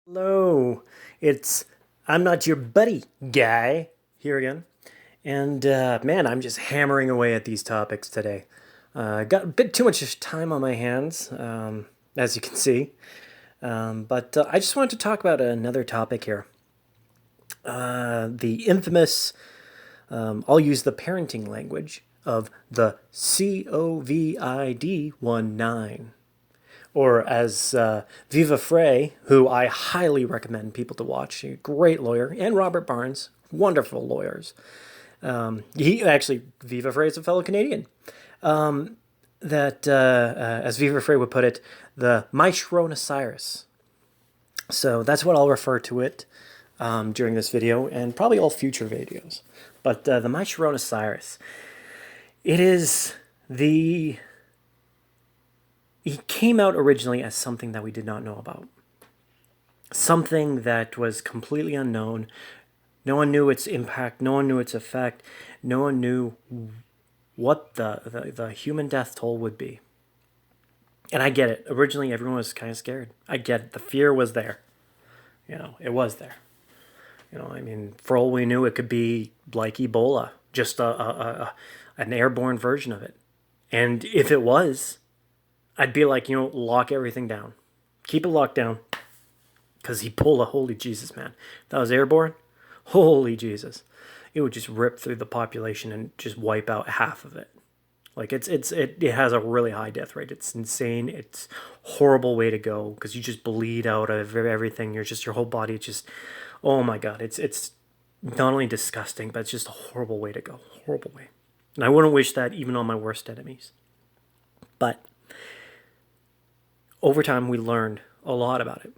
Hello, I'm not your buddy guy here again. And man, I'm just hammering away at these topics today. Got a bit too much time on my hands, as you can see. But I just wanted to talk about another topic here. The infamous, I'll use the parenting language of the COVID-19. Or as Viva Frey, who I highly recommend people to watch, a great lawyer, and Robert Barnes, wonderful lawyers. Viva Frey is a fellow Canadian. As Viva Frey would put it, the My Sharona Cyrus. So that's what I'll refer to it during this video and probably all future videos. But the My Sharona Cyrus, it is the he came out originally as something that we did not know about. Something that was completely unknown. No one knew its impact. No one knew its effect. No one knew what the human death toll would be. And I get it. Originally, everyone was kind of scared. I get it. The fear was there. It was there. I mean, for all we knew, it could be like Ebola, just an airborne version of it. And if it was, I'd be like, lock everything down. Keep it locked down. Because Ebola, holy Jesus, man. If that was airborne, holy Jesus. It would just rip through the population and just wipe out half of it. Like, it has a really high death rate. It's insane. It's a horrible way to go because you just bleed out of everything. Your whole body, just, oh my God. It's not only disgusting, but it's just a horrible way to go. Horrible way. And I wouldn't wish that even on my worst enemies. But over time, we learned a lot about it.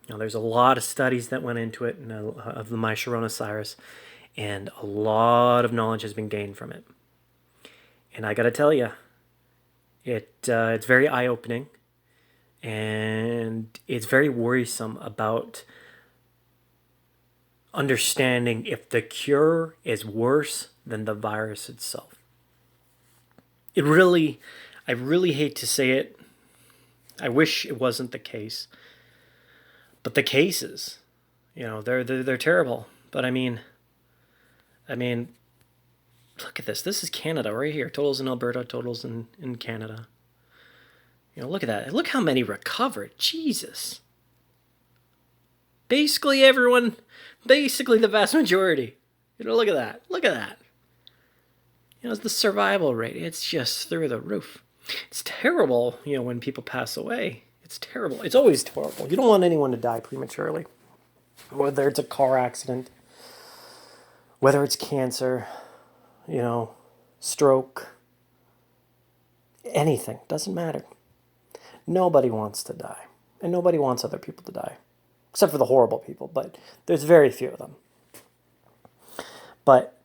There's a lot of studies that went into it of the My Sharona Cyrus, and a lot of knowledge has been gained from it. And I got to tell you, it's very eye-opening, and it's very worrisome about understanding if the cure is worse than the virus itself. I really hate to say it. I wish it wasn't the case. But the cases, they're terrible. But I mean, look at this. This is Canada right here. Totals in Alberta, totals in Canada. Look at that. Look how many recovered. Jesus. Basically everyone, basically the vast majority. Look at that. Look at that. It's the survival rate. It's just through the roof. It's terrible, when people pass away. It's terrible. It's always terrible. You don't want anyone to die prematurely. Whether it's a car accident, whether it's cancer, stroke, anything. Doesn't matter. Nobody wants to die. And nobody wants other people to die. Except for the horrible people, but there's very few of them. But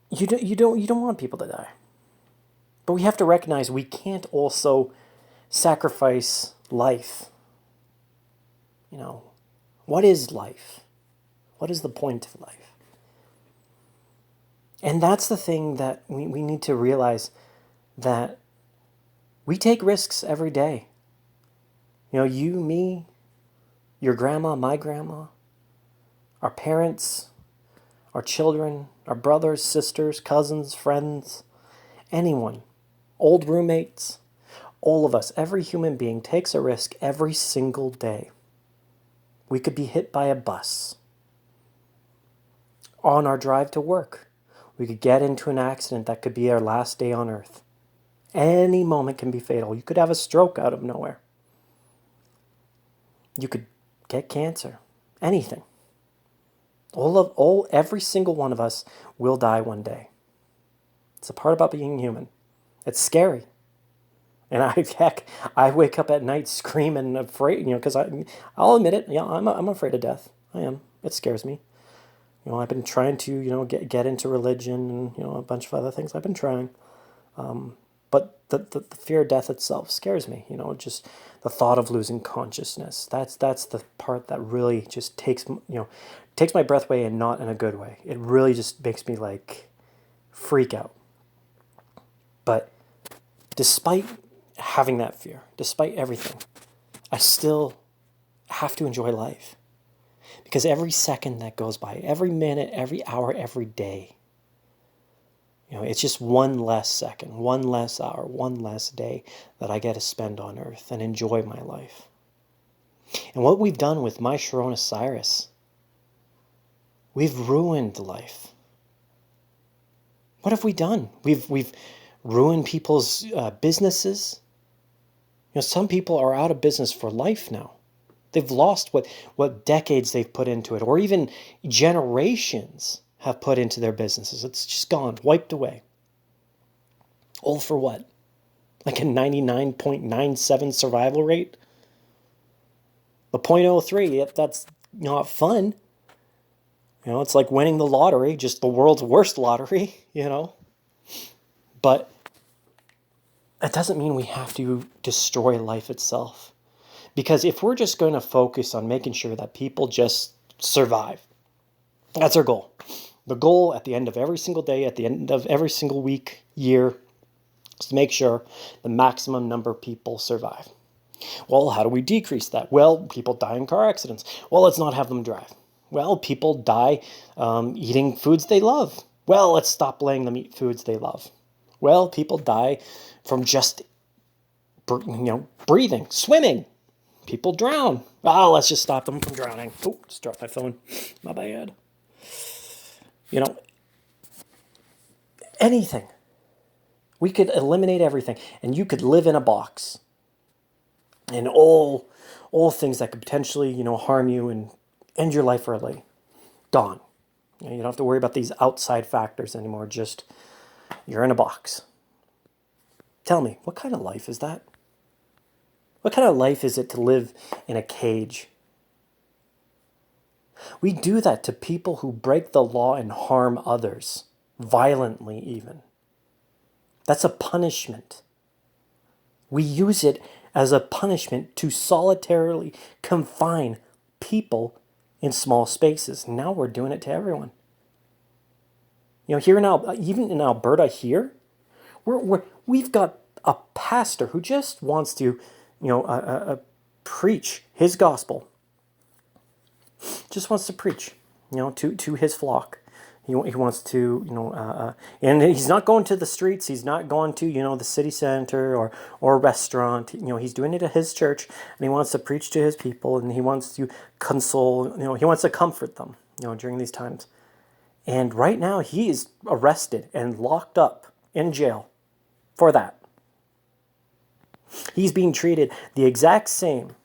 you don't want people to die. But we have to recognize we can't also sacrifice life. What is life? What is the point of life? And that's the thing that we need to realize, that we take risks every day. You, me, your grandma, my grandma, our parents, our children, our brothers, sisters, cousins, friends, anyone. Old roommates, all of us, every human being takes a risk every single day. We could be hit by a bus. On our drive to work, we could get into an accident that could be our last day on earth. Any moment can be fatal. You could have a stroke out of nowhere. You could get cancer. Anything. Every single one of us will die one day. It's a part about being human. It's scary. And I wake up at night screaming, afraid, because I'll admit it, I'm afraid of death. I am. It scares me. I've been trying to, get into religion and, a bunch of other things. I've been trying. But the fear of death itself scares me, just the thought of losing consciousness. That's the part that really just takes my breath away, and not in a good way. It really just makes me freak out. But despite having that fear, despite everything, I still have to enjoy life. Because every second that goes by, every minute, every hour, every day, it's just one less second, one less hour, one less day that I get to spend on earth and enjoy my life. And what we've done with my Sharona Cyrus, we've ruined life. What have we done? We've ruined people's businesses. Some people are out of business for life now. They've lost what decades they've put into it, or even generations have put into their businesses. It's just gone, wiped away. All for what? Like a 99.97 survival rate? The 0.03, that's not fun. It's like winning the lottery, just the world's worst lottery, But that doesn't mean we have to destroy life itself. Because if we're just going to focus on making sure that people just survive, that's our goal. The goal at the end of every single day, at the end of every single week, year, is to make sure the maximum number of people survive. Well, how do we decrease that? Well, people die in car accidents. Well, let's not have them drive. Well, people die eating foods they love. Well, let's stop letting them eat foods they love. Well, people die from just, breathing, swimming. People drown. Oh, let's just stop them from drowning. Oh, just dropped my phone. My bad. Anything. We could eliminate everything, and you could live in a box. And all things that could potentially, harm you and end your life early, gone. You don't have to worry about these outside factors anymore. Just, you're in a box. Tell me, what kind of life is that? What kind of life is it to live in a cage? We do that to people who break the law and harm others, violently even. That's a punishment. We use it as a punishment to solitarily confine people in small spaces. Now we're doing it to everyone. Here now, even in Alberta here, we've got a pastor who just wants to, preach his gospel. Just wants to preach, to his flock. He wants to, and he's not going to the streets. He's not going to, the city center or a restaurant. He's doing it at his church, and he wants to preach to his people, and he wants to console, he wants to comfort them, during these times. And right now he is arrested and locked up in jail for that. He's being treated the exact same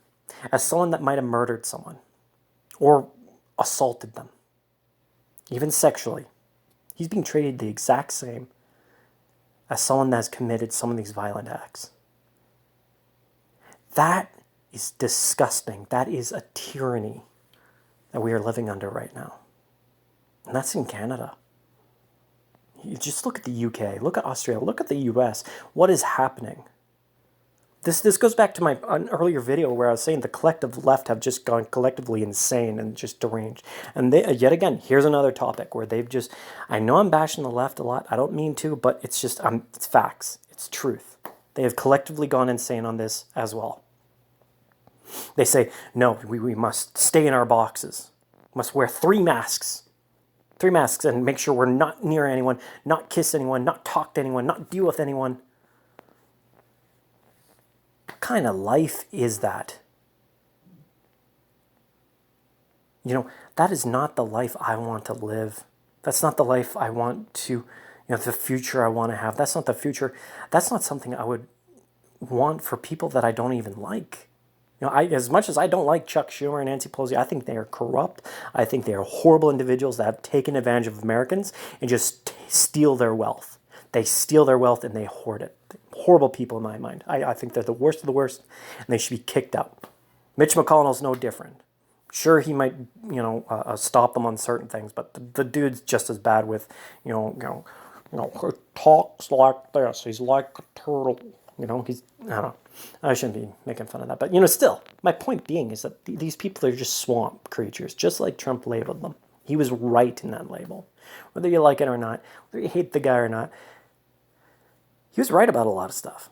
as someone that might have murdered someone or assaulted them, even sexually. He's being treated the exact same as someone that has committed some of these violent acts. That is disgusting. That is a tyranny that we are living under right now. And that's in Canada. You just look at the UK, look at Australia, look at the US. What is happening? This goes back to my earlier video where I was saying the collective left have just gone collectively insane and just deranged. And yet again, here's another topic where they've just, I know I'm bashing the left a lot. I don't mean to, but it's just, it's facts. It's truth. They have collectively gone insane on this as well. They say, no, we must stay in our boxes. Must wear 3 masks. 3 masks and make sure we're not near anyone, not kiss anyone, not talk to anyone, not deal with anyone. What kind of life is that? That is not the life I want to live. That's not the life I want to, the future I want to have. That's not the future. That's not something I would want for people that I don't even like. As much as I don't like Chuck Schumer and Nancy Pelosi, I think they are corrupt. I think they are horrible individuals that have taken advantage of Americans and just steal their wealth. They steal their wealth and they hoard it. Horrible people in my mind. I think they're the worst of the worst, and they should be kicked out. Mitch McConnell's no different. Sure, he might, stop them on certain things, but the dude's just as bad with, he talks like this. He's like a turtle. I don't know. I shouldn't be making fun of that. But, still, my point being is that these people are just swamp creatures, just like Trump labeled them. He was right in that label. Whether you like it or not, whether you hate the guy or not, he was right about a lot of stuff.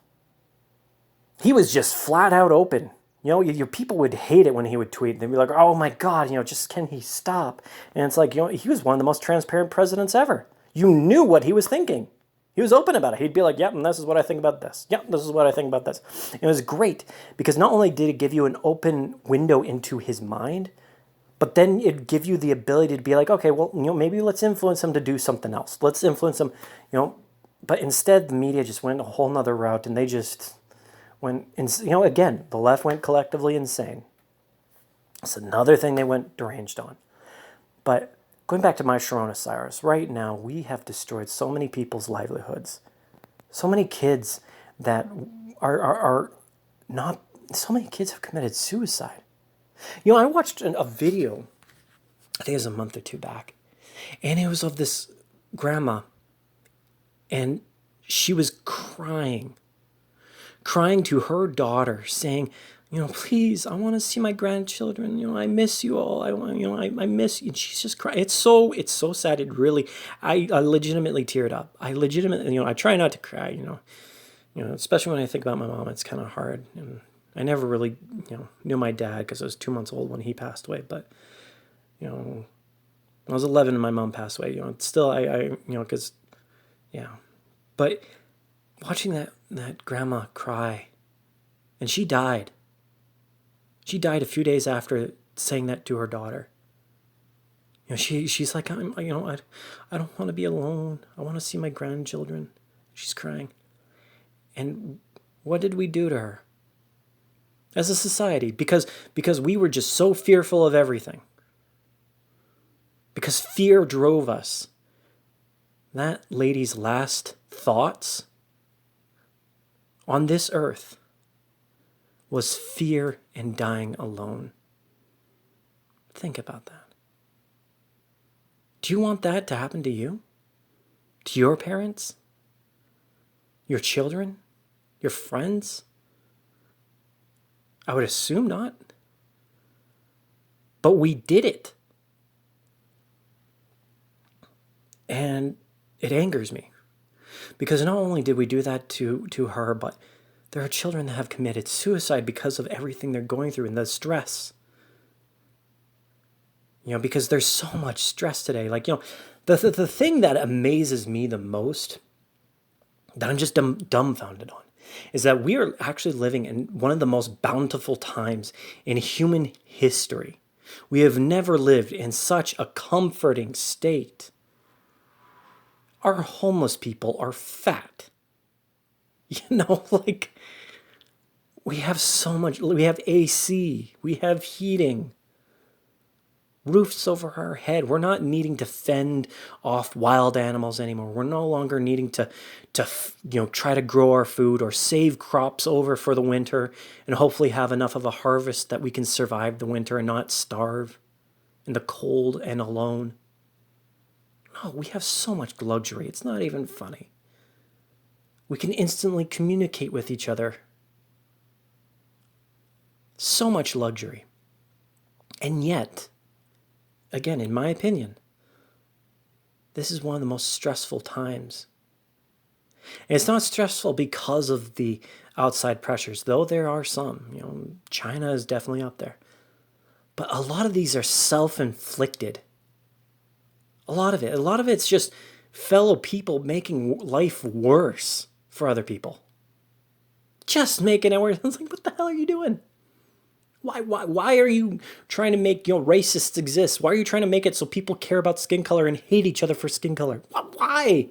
He was just flat out open You know, your people would hate it when he would tweet. They'd be like, oh my God, you know, just can he stop? And it's like, you know, he was one of the most transparent presidents ever. You knew what he was thinking. He was open about it. He'd be like, yep, and this is what I think about this. Yep, this is what I think about this. And it was great because not only did it give you an open window into his mind, but then it'd give you the ability to be like, okay, well, you know, maybe let's influence him to do something else. Let's influence him, you know. But instead, the media just went a whole nother route, and they just went, you know, again, the left went collectively insane. It's another thing they went deranged on. But going back to my Sharona Cyrus, right now we have destroyed so many people's livelihoods. So many kids that are not, so many kids have committed suicide. You know, I watched a video, I think it was a month or two back, and it was of this grandma, and she was crying to her daughter, saying, you know, please, I want to see my grandchildren. You know, I miss you all. I miss you. And she's just crying. It's so sad. It really, I legitimately teared up. I legitimately, you know, I try not to cry, you know, especially when I think about my mom, it's kind of hard. And I never really, you know, knew my dad because I was 2 months old when he passed away. But, you know, when I was 11 and my mom passed away, you know, still, I you know, because, yeah. But watching that grandma cry, and she died. She died a few days after saying that to her daughter. You know, she's like, you know, I don't want to be alone. I want to see my grandchildren. She's crying. And what did we do to her as a society? Because we were just so fearful of everything. Because fear drove us. That lady's last thoughts on this earth was fear and dying alone. Think about that. Do you want that to happen to you? To your parents? Your children? Your friends? I would assume not. But we did it. And it angers me. Because not only did we do that to her, but there are children that have committed suicide because of everything they're going through and the stress. You know, because there's so much stress today. Like, you know, the thing that amazes me the most, that I'm just dumbfounded on, is that we are actually living in one of the most bountiful times in human history. We have never lived in such a comforting state. Our homeless people are fat. You know, like, we have so much, we have AC, we have heating, roofs over our head. We're not needing to fend off wild animals anymore. We're no longer needing to you know, try to grow our food or save crops over for the winter and hopefully have enough of a harvest that we can survive the winter and not starve in the cold and alone. No, we have so much luxury. It's not even funny. We can instantly communicate with each other. So much luxury. And yet, again, in my opinion, this is one of the most stressful times. And it's not stressful because of the outside pressures, though there are some. You know, China is definitely up there. But a lot of these are self-inflicted. A lot of it's just fellow people making life worse for other people. Just making it worse. It's like, what the hell are you doing? Why are you trying to make, you know, racists exist? Why are you trying to make it so people care about skin color and hate each other for skin color? Why?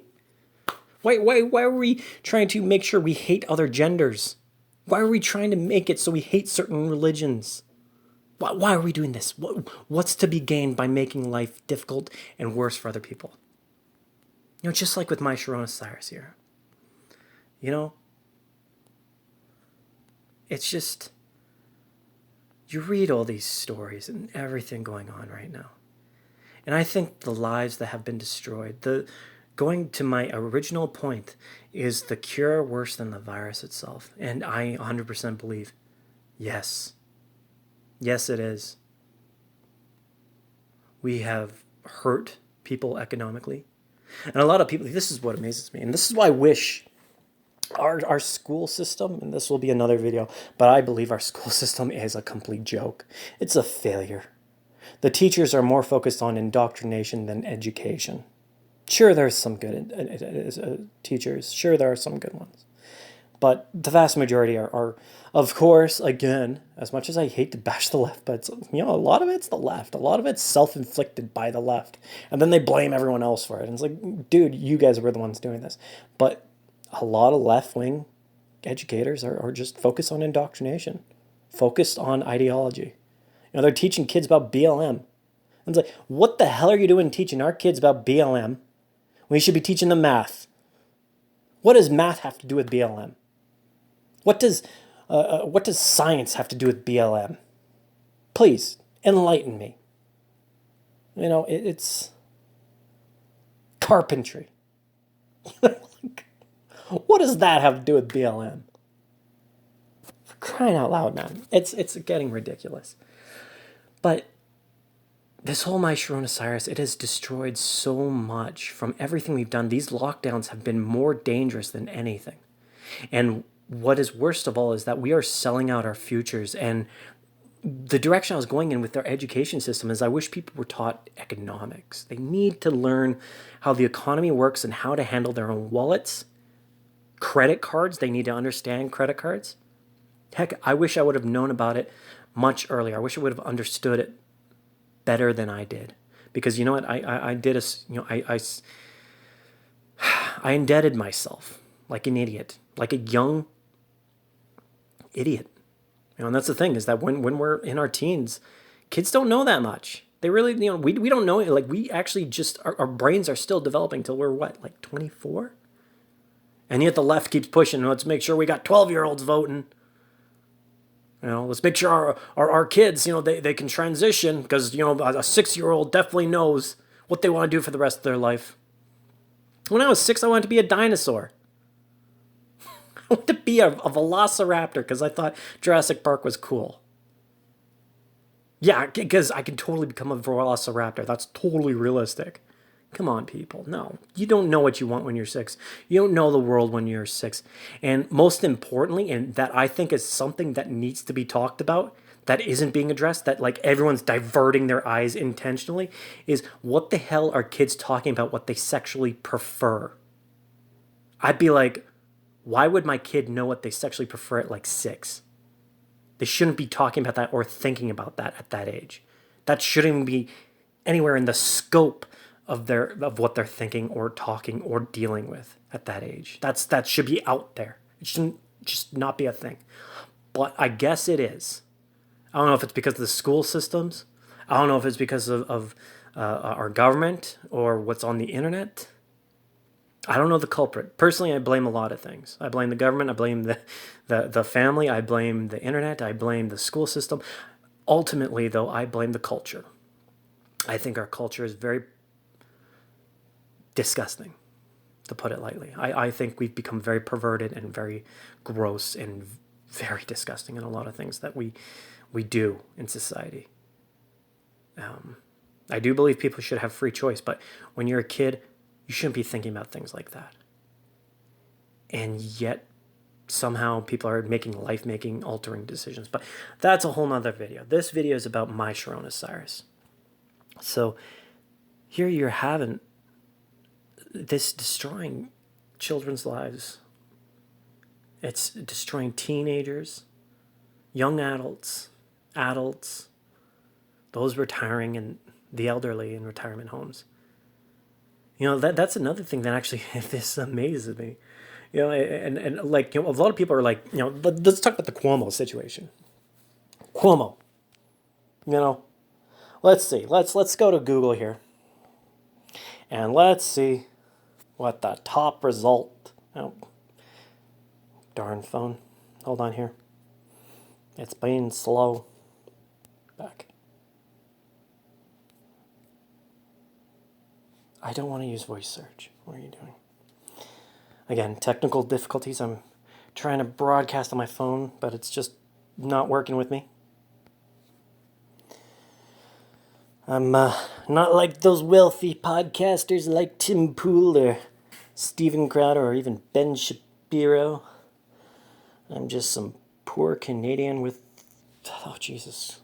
Why are we trying to make sure we hate other genders? Why are we trying to make it so we hate certain religions? Why are we doing this? What's to be gained by making life difficult and worse for other people? You know, just like with my Sharona Cyrus here. You know, it's just, you read all these stories and everything going on right now. And I think the lives that have been destroyed, going to my original point, is the cure worse than the virus itself? And I 100% believe, yes. Yes, it is. We have hurt people economically. And a lot of people, this is what amazes me. And this is why I wish Our school system, and this will be another video, but I believe our school system is a complete joke. It's a failure. The teachers are more focused on indoctrination than education. Sure, there's some good teachers. Sure, there are some good ones. But the vast majority are, of course, again, as much as I hate to bash the left, but a lot of it's the left. A lot of it's self-inflicted by the left. And then they blame everyone else for it. And it's like, dude, you guys were the ones doing this. But a lot of left-wing educators are just focused on indoctrination, focused on ideology. They're teaching kids about BLM. And it's like, what the hell are you doing teaching our kids about BLM when you should be teaching them math? What does math have to do with BLM? What does science have to do with BLM? Please, enlighten me. It's carpentry. What does that have to do with BLM? For crying out loud, man. It's getting ridiculous. But this whole My Sharona Cyrus, it has destroyed so much from everything we've done. These lockdowns have been more dangerous than anything. And what is worst of all is that we are selling out our futures. And the direction I was going in with our education system is I wish people were taught economics. They need to learn how the economy works and how to handle their own wallets. Credit cards, they need to understand credit cards. Heck, I wish I would have known about it much earlier. I wish I would have understood it better than I did. Because you know what, I did I indebted myself like an idiot, like a young idiot. And that's the thing, is that when we're in our teens, kids don't know that much. They really, we don't know it. Like, we actually just, our brains are still developing till we're what, like 24? And yet the left keeps pushing, let's make sure we got 12-year-olds voting. Let's make sure our kids, they can transition, because, a 6-year-old definitely knows what they want to do for the rest of their life. When I was 6, I wanted to be a dinosaur. I wanted to be a velociraptor because I thought Jurassic Park was cool. Yeah, because I can totally become a velociraptor. That's totally realistic. Come on, people. No, you don't know what you want when you're 6. You don't know the world when you're 6. And most importantly, and that I think is something that needs to be talked about, that isn't being addressed, that like everyone's diverting their eyes intentionally, is what the hell are kids talking about what they sexually prefer? I'd be like, why would my kid know what they sexually prefer at like 6? They shouldn't be talking about that or thinking about that at that age. That shouldn't be anywhere in the scope of what they're thinking or talking or dealing with at that age. That should be out there. It shouldn't just not be a thing. But I guess it is. I don't know if it's because of the school systems. I don't know if it's because of our government or what's on the internet. I don't know the culprit. Personally, I blame a lot of things. I blame the government. I blame the family. I blame the internet. I blame the school system. Ultimately, though, I blame the culture. I think our culture is very disgusting, to put it lightly. I think we've become very perverted and very gross and very disgusting in a lot of things that we do in society. I do believe people should have free choice, but when you're a kid, you shouldn't be thinking about things like that. And yet, somehow people are making life-making, altering decisions. But that's a whole nother video. This video is about My Sharona Cyrus. So here you're having this destroying children's lives. It's destroying teenagers, young adults, those retiring, and the elderly in retirement homes. That's another thing that actually this amazes me. And like, a lot of people are like, let's talk about the Cuomo situation. Cuomo. Let's see. Let's go to Google here. And let's see what the top result. Oh, darn phone. Hold on here. It's being slow. Back. I don't want to use voice search. What are you doing? Again, technical difficulties. I'm trying to broadcast on my phone, but it's just not working with me. I'm not like those wealthy podcasters like Tim Pool or Steven Crowder or even Ben Bureau. I'm just some poor Canadian with... Oh, Jesus.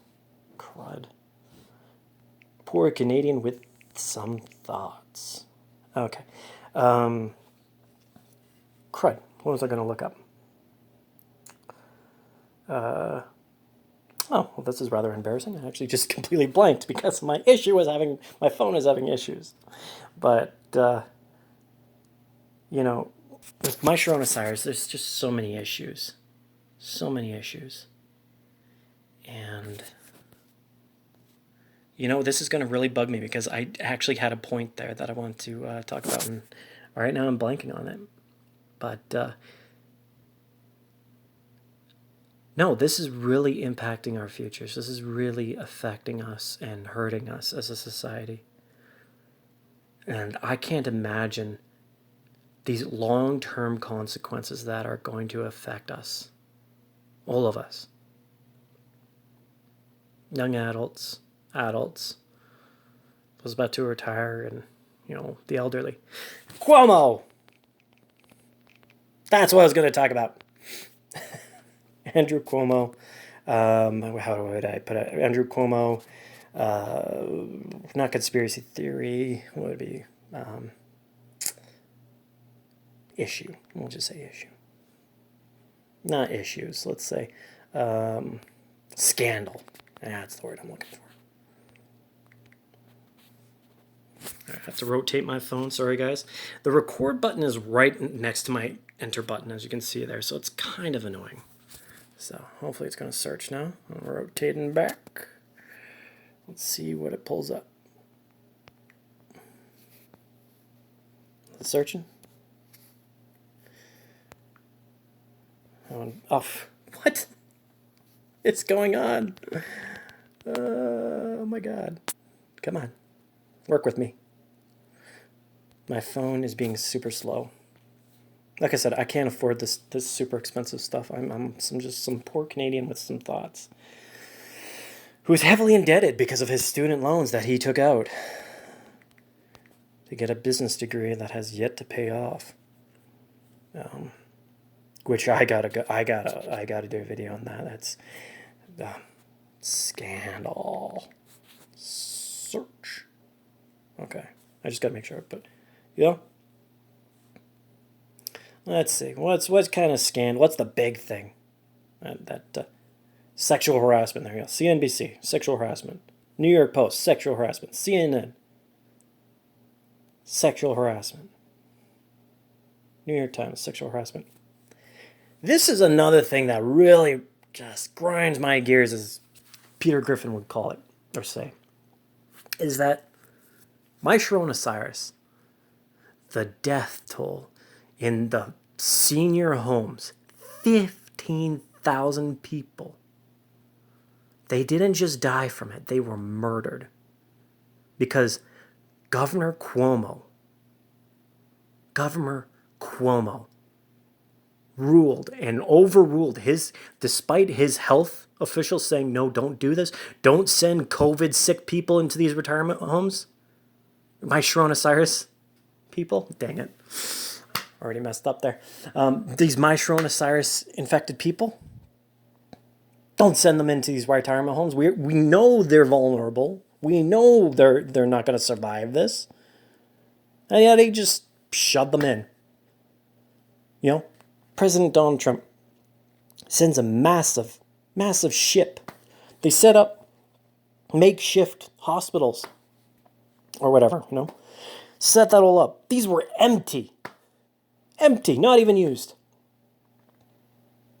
Crud. Poor Canadian with some thoughts. Okay. Crud. What was I going to look up? Oh, well, this is rather embarrassing. I actually just completely blanked because my phone is having issues. But, you know, with my Sharona Cyrus, there's just so many issues. So many issues. And, you know, this is going to really bug me because I actually had a point there that I want to talk about. And right now I'm blanking on it. But, no, this is really impacting our futures. This is really affecting us and hurting us as a society. And I can't imagine these long-term consequences that are going to affect us. All of us. Young adults, those about to retire, and, you know, the elderly. Cuomo! That's what I was going to talk about. Andrew Cuomo. How would I put it? Andrew Cuomo. Not conspiracy theory. What would it be? Issue. We'll just say issue. Not issues. Let's say scandal. That's the word I'm looking for. I have to rotate my phone. Sorry, guys. The record button is right next to my enter button, as you can see there, so it's kind of annoying. So hopefully it's going to search now. I'm rotating back. Let's see what it pulls up. It's searching. Oh, what? It's going on. Oh my God. Come on. Work with me. My phone is being super slow. Like I said, I can't afford this super expensive stuff. I'm just some poor Canadian with some thoughts, who's heavily indebted because of his student loans that he took out to get a business degree that has yet to pay off. Which I gotta do a video on that. That's scandal. Search. Okay, I just gotta make sure. But let's see. What's kind of scandal? What's the big thing? Sexual harassment. There you go. CNBC, sexual harassment. New York Post, sexual harassment. CNN, sexual harassment. New York Times, sexual harassment. This is another thing that really just grinds my gears, as Peter Griffin would call it, or say, is that my Sharona Cyrus, the death toll in the senior homes, 15,000 people. They didn't just die from it, they were murdered. Because Governor Cuomo ruled and overruled despite his health officials saying, no, don't do this. Don't send COVID sick people into these retirement homes. My Sharona Cyrus people, dang it. Already messed up there. These my Sharona Cyrus infected people, don't send them into these retirement homes. We know they're vulnerable. We know they're not going to survive this. And yeah, they just shove them in. President Donald Trump sends a massive ship. They set up makeshift hospitals or whatever, Set that all up. These were empty. Empty, not even used.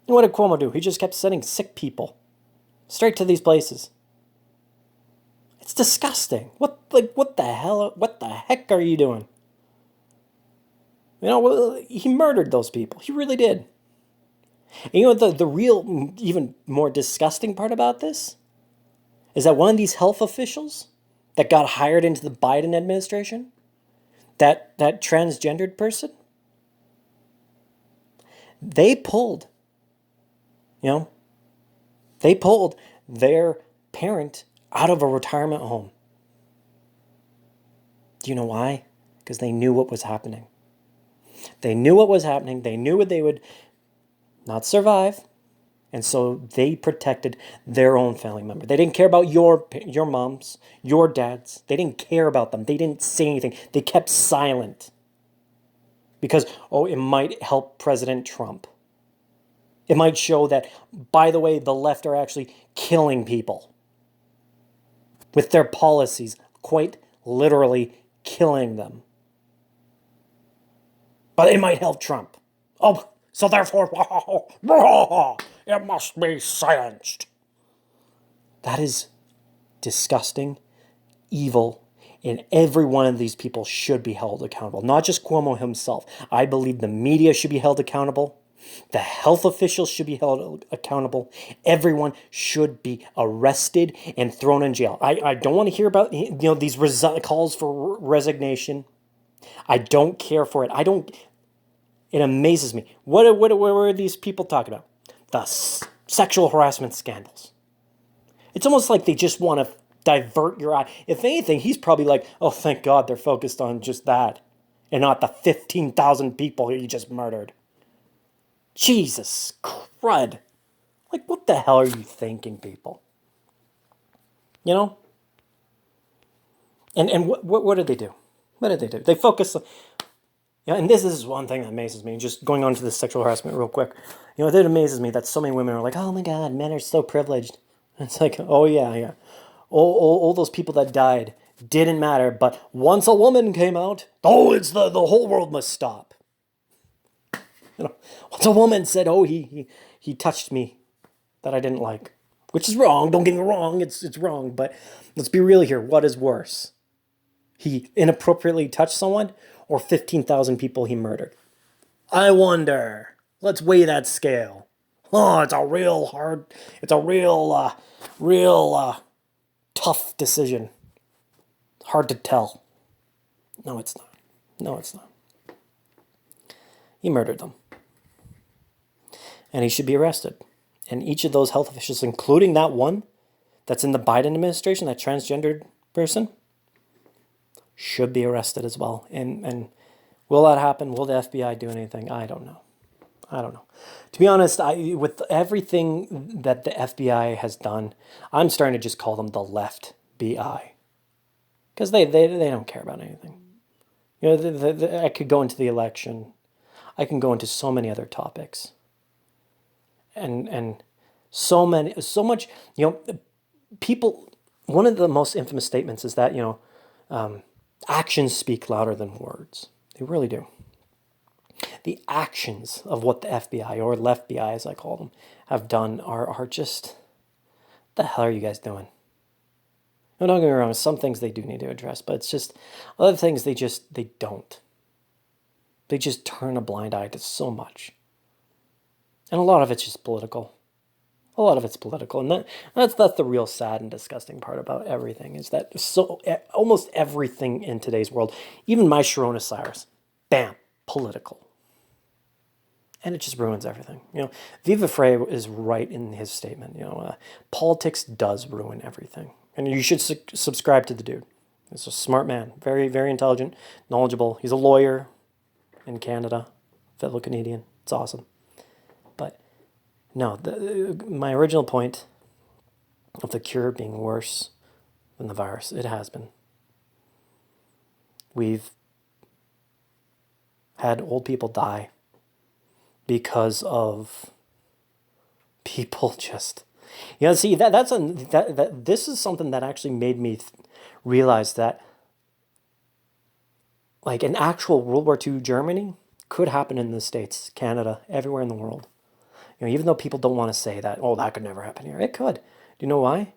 And what did Cuomo do? He just kept sending sick people straight to these places. It's disgusting. What the hell? What the heck are you doing? He murdered those people. He really did. And the real, even more disgusting part about this is that one of these health officials that got hired into the Biden administration, that transgendered person, they pulled their parent out of a retirement home. Do you know why? Because they knew what was happening. They knew what was happening. They knew they would not survive. And so they protected their own family member. They didn't care about your moms, your dads. They didn't care about them. They didn't say anything. They kept silent. Because, oh, it might help President Trump. It might show that, by the way, the left are actually killing people with their policies, quite literally killing them. But it might help Trump. Oh, so therefore, it must be silenced. That is disgusting, evil, and every one of these people should be held accountable. Not just Cuomo himself. I believe the media should be held accountable. The health officials should be held accountable. Everyone should be arrested and thrown in jail. I don't want to hear about these calls for resignation. I don't care for it. It amazes me. What are these people talking about? The sexual harassment scandals. It's almost like they just want to divert your eye. If anything, he's probably like, oh, thank God they're focused on just that and not the 15,000 people he just murdered. Jesus crud. Like, what the hell are you thinking, people? You know? And what did they do? What did they do? They focus on... Yeah, and this is one thing that amazes me. Just going on to the sexual harassment real quick. It amazes me that so many women are like, oh my God, men are so privileged. It's like, oh yeah. All those people that died didn't matter. But once a woman came out, oh, it's the whole world must stop. Once a woman said, oh, he touched me that I didn't like. Which is wrong. Don't get me wrong. It's wrong. But let's be real here. What is worse? He inappropriately touched someone or 15,000 people he murdered? I wonder. Let's weigh that scale. Oh, it's a real tough decision. Hard to tell. No, it's not. He murdered them. And he should be arrested. And each of those health officials, including that one that's in the Biden administration, that transgendered person, should be arrested as well. And will that happen? Will the FBI do anything? I don't know. To be honest, with everything that the FBI has done, I'm starting to just call them the left BI. Because they don't care about anything. I could go into the election. I can go into so many other topics. And so much, people, one of the most infamous statements is that, actions speak louder than words. They really do. The actions of what the FBI, or left BI as I call them, have done are just, what the hell are you guys doing? No, don't get me wrong, some things they do need to address, but it's just, other things they don't. They just turn a blind eye to so much. And a lot of it's just political. And that's the real sad and disgusting part about everything, is that almost everything in today's world, even my Sharona Cyrus, bam, political. And it just ruins everything. Viva Frey is right in his statement. Politics does ruin everything. And you should subscribe to the dude. He's a smart man, very, very intelligent, knowledgeable. He's a lawyer in Canada, fellow Canadian. It's awesome. But no, my original point of the cure being worse than the virus, it has been. We've had old people die because of people just, see, this is something that actually made me realize that, like, an actual World War II Germany could happen in the States, Canada, everywhere in the world. Even though people don't want to say that, oh, that could never happen here. It could. Do you know why?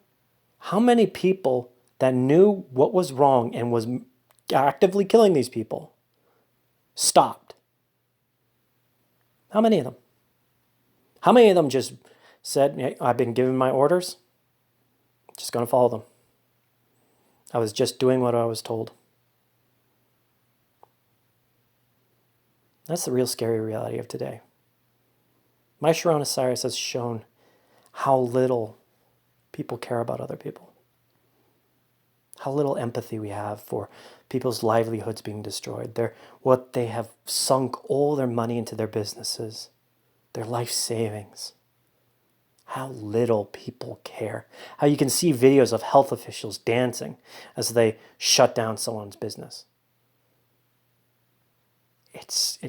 How many people that knew what was wrong and was actively killing these people stopped? How many of them? How many of them just said, hey, I've been given my orders, just going to follow them. I was just doing what I was told. That's the real scary reality of today. My Sharona Cyrus has shown how little people care about other people. how little empathy we have for people's livelihoods being destroyed. What they have sunk all their money into their businesses, their life savings. How little people care. How you can see videos of health officials dancing as they shut down someone's business. It's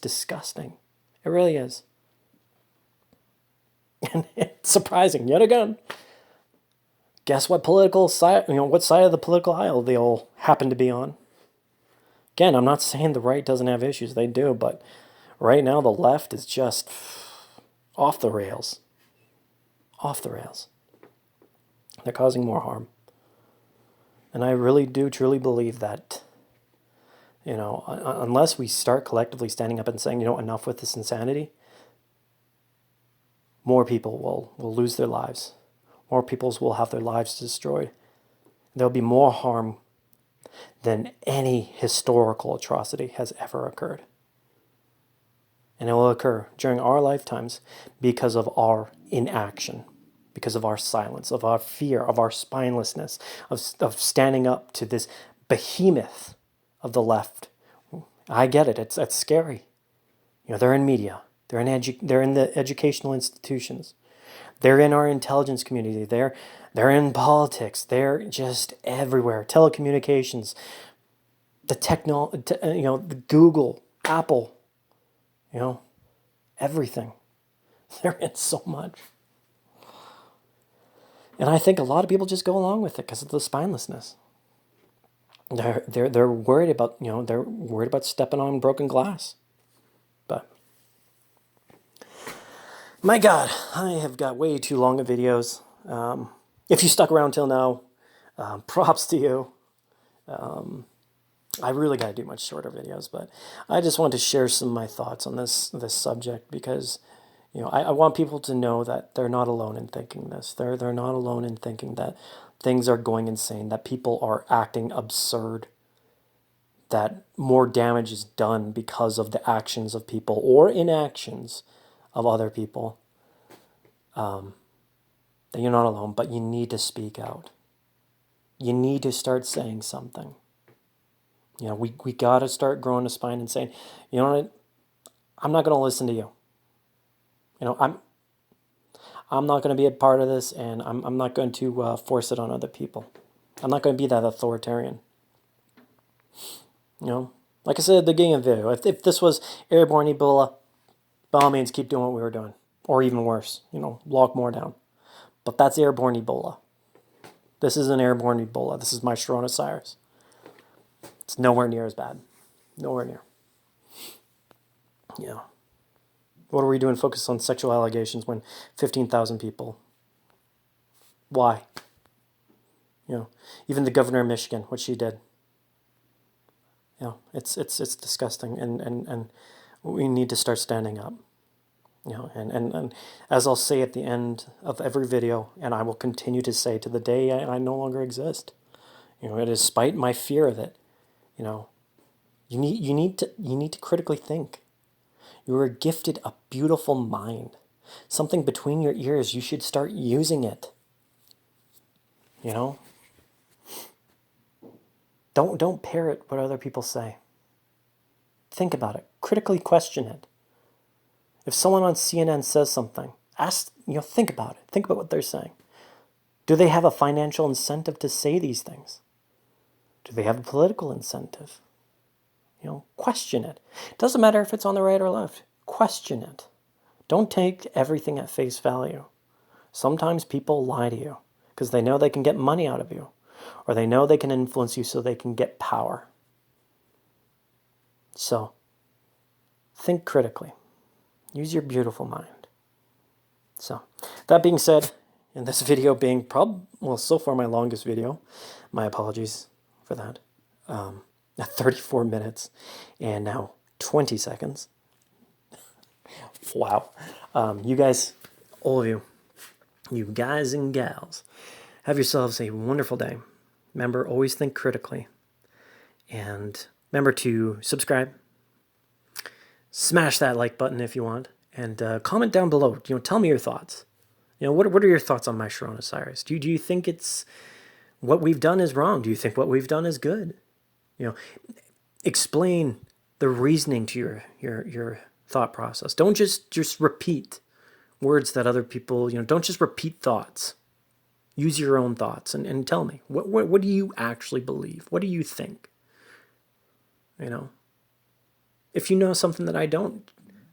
disgusting. It really is. And it's surprising yet again. Guess what political side, what side of the political aisle they all happen to be on? Again, I'm not saying the right doesn't have issues. They do, but right now the left is just off the rails. Off the rails. They're causing more harm. And I really do truly believe that, unless we start collectively standing up and saying, enough with this insanity, more people will lose their lives. More people will have their lives destroyed. There'll be more harm than any historical atrocity has ever occurred. And it will occur during our lifetimes because of our inaction, because of our silence, of our fear, of our spinelessness, of standing up to this behemoth of the left. I get it. It's scary. They're in media. They're in the educational institutions. They're in our intelligence community. They're in politics. They're just everywhere. Telecommunications, the Google, Apple, everything. They're in so much. And I think a lot of people just go along with it because of the spinelessness. They're worried about, they're worried about stepping on broken glass. But my God, I have got way too long of videos. If you stuck around till now, props to you. I really got to do much shorter videos, but I just wanted to share some of my thoughts on this subject because, I want people to know that they're not alone in thinking this. They're not alone in thinking that things are going insane, that people are acting absurd, that more damage is done because of the actions of people or inactions of other people. That you're not alone, but you need to speak out. You need to start saying something. We got to start growing a spine and saying, you know what, I'm not going to listen to you. I'm not going to be a part of this, and I'm not going to force it on other people. I'm not going to be that authoritarian. Like I said at the beginning of the video, if this was airborne Ebola, by all means, keep doing what we were doing. Or even worse, lock more down. But that's airborne Ebola. This isn't airborne Ebola. This is my Sharona Cyrus. It's nowhere near as bad. Nowhere near. What are we doing focused on sexual allegations when 15,000 people? Why? Even the governor of Michigan, what she did. It's disgusting, and we need to start standing up. And as I'll say at the end of every video, and I will continue to say to the day I no longer exist, despite my fear of it, you need to critically think. You are gifted a beautiful mind, something between your ears. You should start using it. Don't parrot what other people say. Think about it. Critically question it. If someone on CNN says something, think about it. Think about what they're saying. Do they have a financial incentive to say these things? Do they have a political incentive? Question it. It doesn't matter if it's on the right or left. Question it. Don't take everything at face value. Sometimes people lie to you because they know they can get money out of you, or they know they can influence you so they can get power. So, think critically. Use your beautiful mind. So, that being said, in this video being so far my longest video, my apologies for that. At 34 minutes and now 20 seconds. Wow. You guys, all of you guys and gals, have yourselves a wonderful day. Remember, always think critically. And remember to subscribe. Smash that like button if you want. And comment down below. Tell me your thoughts. What are your thoughts on my Sharona Cyrus? Do you think it's what we've done is wrong? Do you think what we've done is good? You know, explain the reasoning to your thought process. Don't just repeat words that other people, don't just repeat thoughts. Use your own thoughts and tell me, what do you actually believe? What do you think? If you know something that I don't,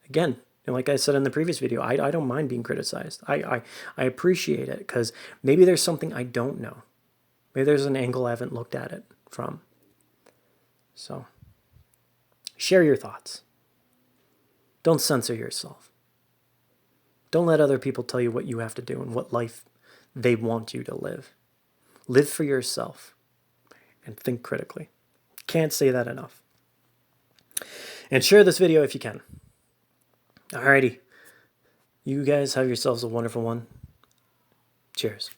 again, like I said in the previous video, I don't mind being criticized. I appreciate it because maybe there's something I don't know. Maybe there's an angle I haven't looked at it from. So share your thoughts. Don't censor yourself. Don't let other people tell you what you have to do and what life they want you to live. Live for yourself and think critically. Can't say that enough. And share this video if you can. Alrighty. You guys have yourselves a wonderful one. Cheers.